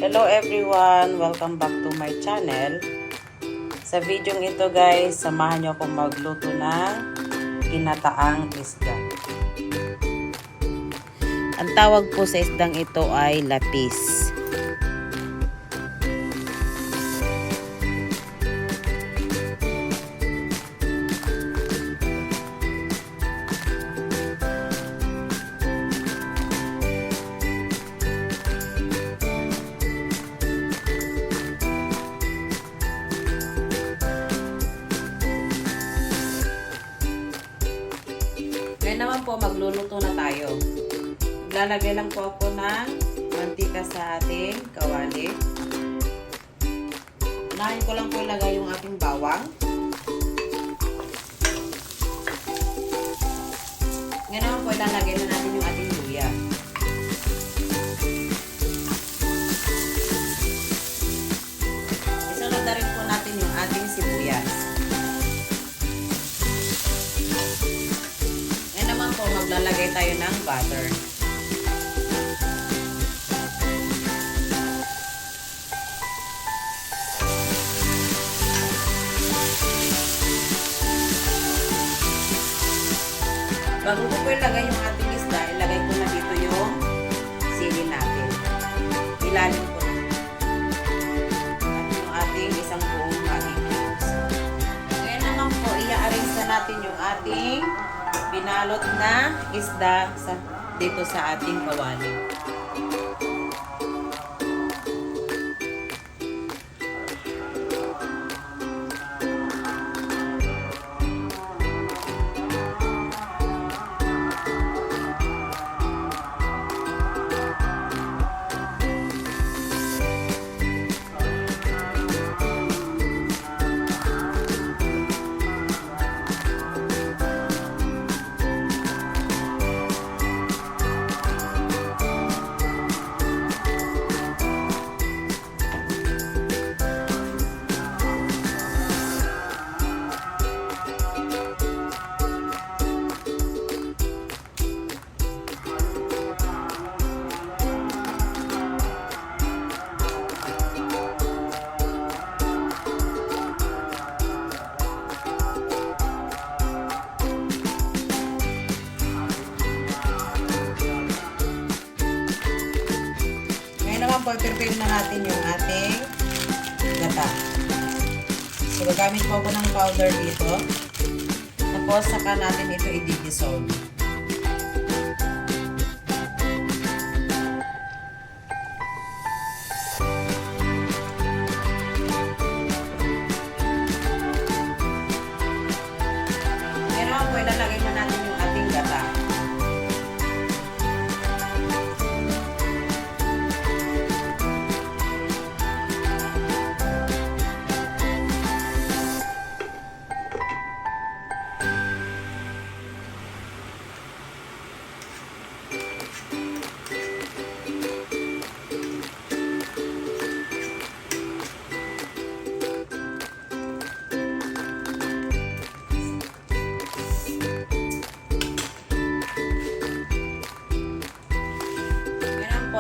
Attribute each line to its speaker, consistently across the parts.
Speaker 1: Hello everyone! Welcome back to my channel. Sa video ito guys, samahan nyo akong magluto ng ginataang isda. Ang tawag po sa isdang ito ay lapis. Ngayon naman po, magluluto na tayo. Maglalagay lang po ako ng mantika sa ating kawali. Unahin ko lang po ilagay yung ating bawang. Ngayon naman po, ilalagay na natin yung ating luya. Isunod na rin po natin yung ating sibuyas. Maglalagay tayo ng butter. Bago ko po ilagay yung ating isda, ilagay ko na dito yung sili natin. Ilalim ko na. At yung ating isang buong Maggi cubes. Ngayon naman po, i-arrange na natin yung ating binalot na isda dito sa ating kawali. Naman po, prepare na natin yung ating gata. So, gagamit po ako ng powder dito. Tapos, saka natin ito i-dissolve. Ngayon naman po, ilalagay na natin yung ating gata.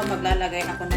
Speaker 1: Maglalagay ako